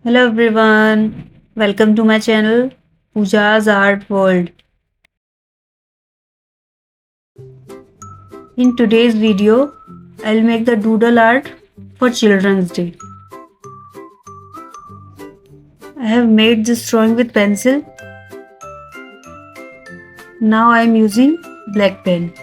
Hello everyone, welcome to my channel Pooja's Art World. In today's video, I'll make the doodle art for Children's Day. I have made this drawing with pencil. Now I am using black pen.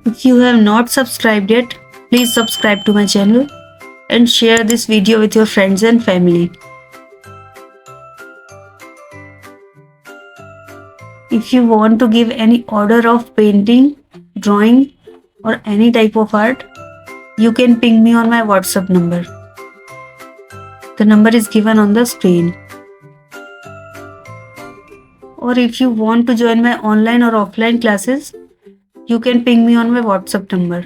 If you have not subscribed yet, please subscribe to my channel and share this video with your friends and family. If you want to give any order of painting, drawing, or any type of art, you can ping me on my WhatsApp number. The number is given on the screen. Or if you want to join my online or offline classes, you can ping me on my WhatsApp number.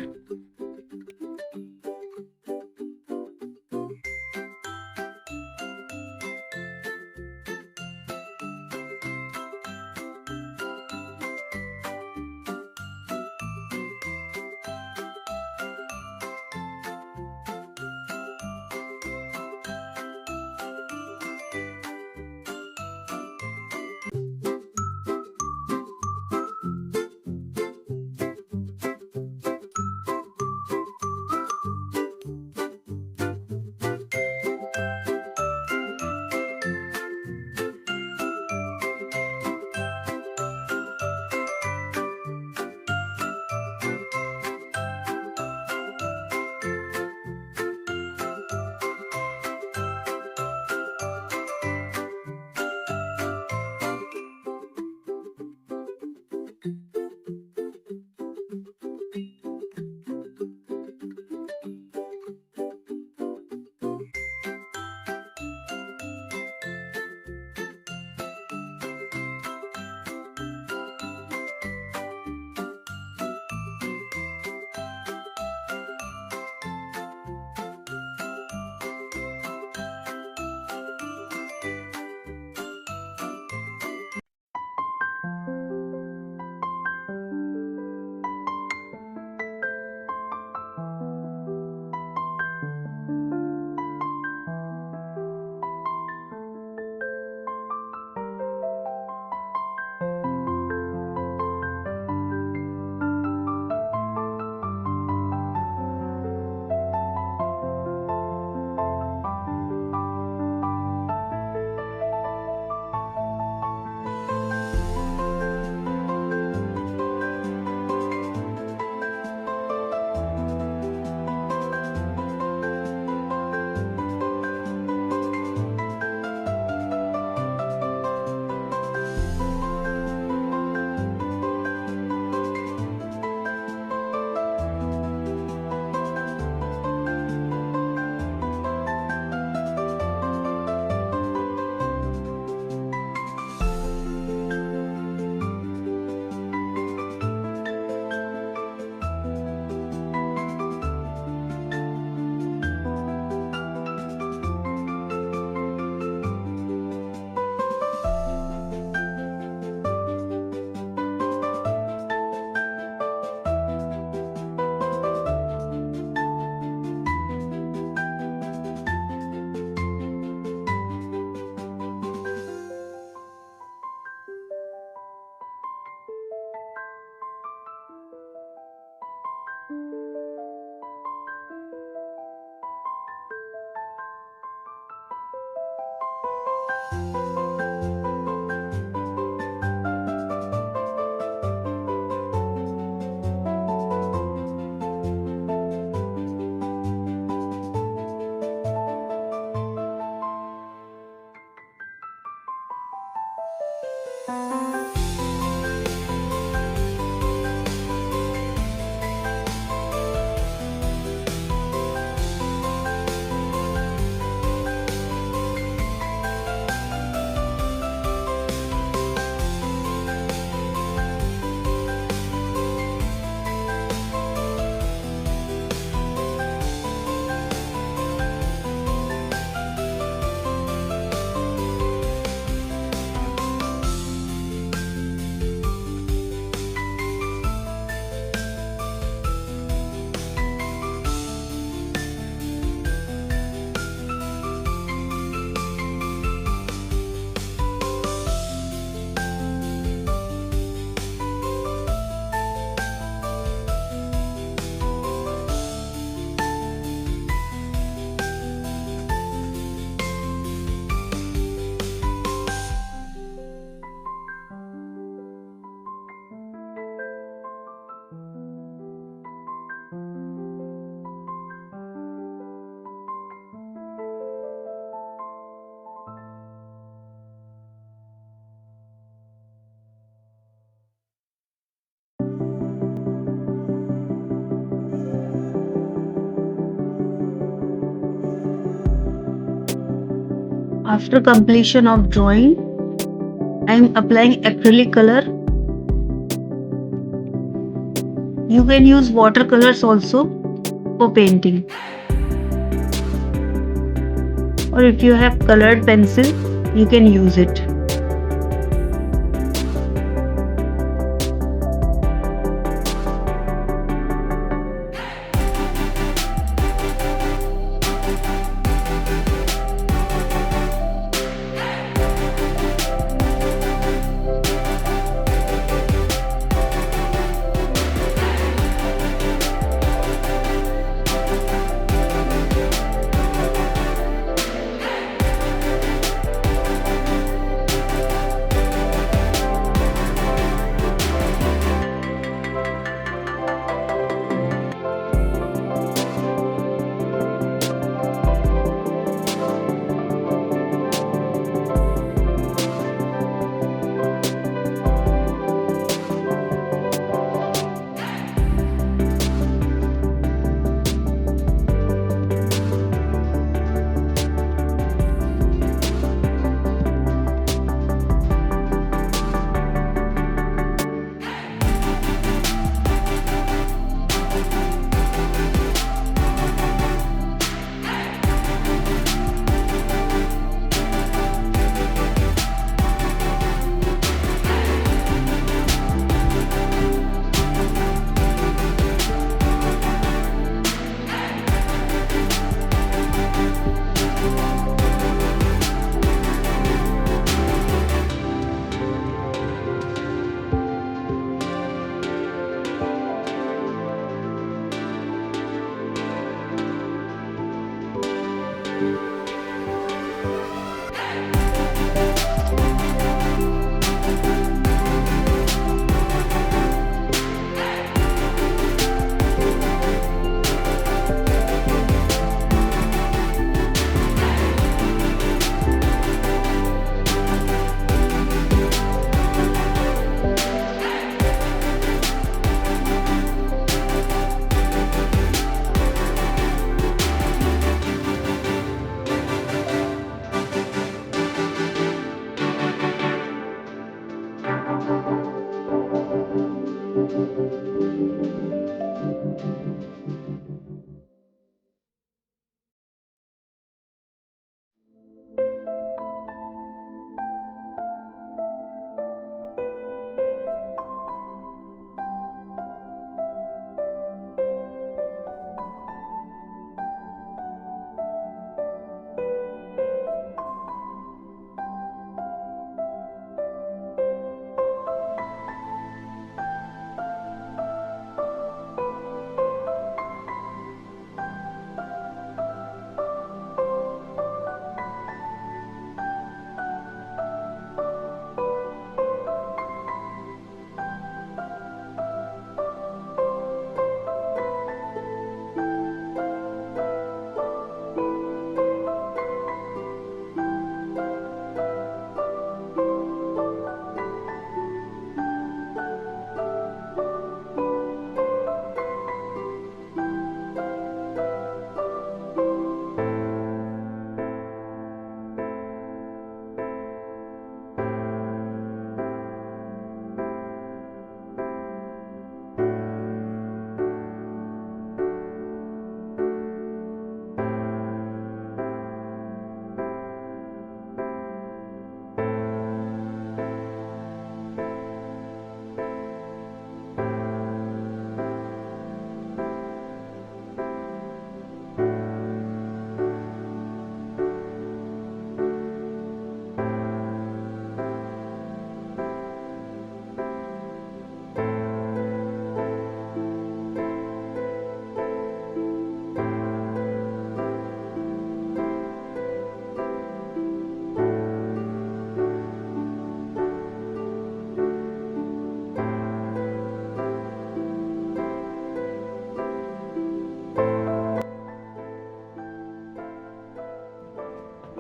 After completion of drawing, I am applying acrylic color. You can use watercolors also for painting, or if you have colored pencil, you can use it.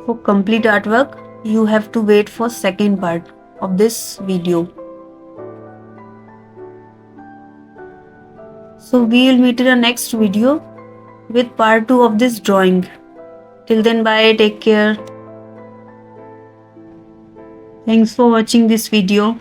For complete artwork, you have to wait for second part of this video. So we will meet in the next video with part 2 of this drawing. Till then, bye, take care. Thanks for watching this video.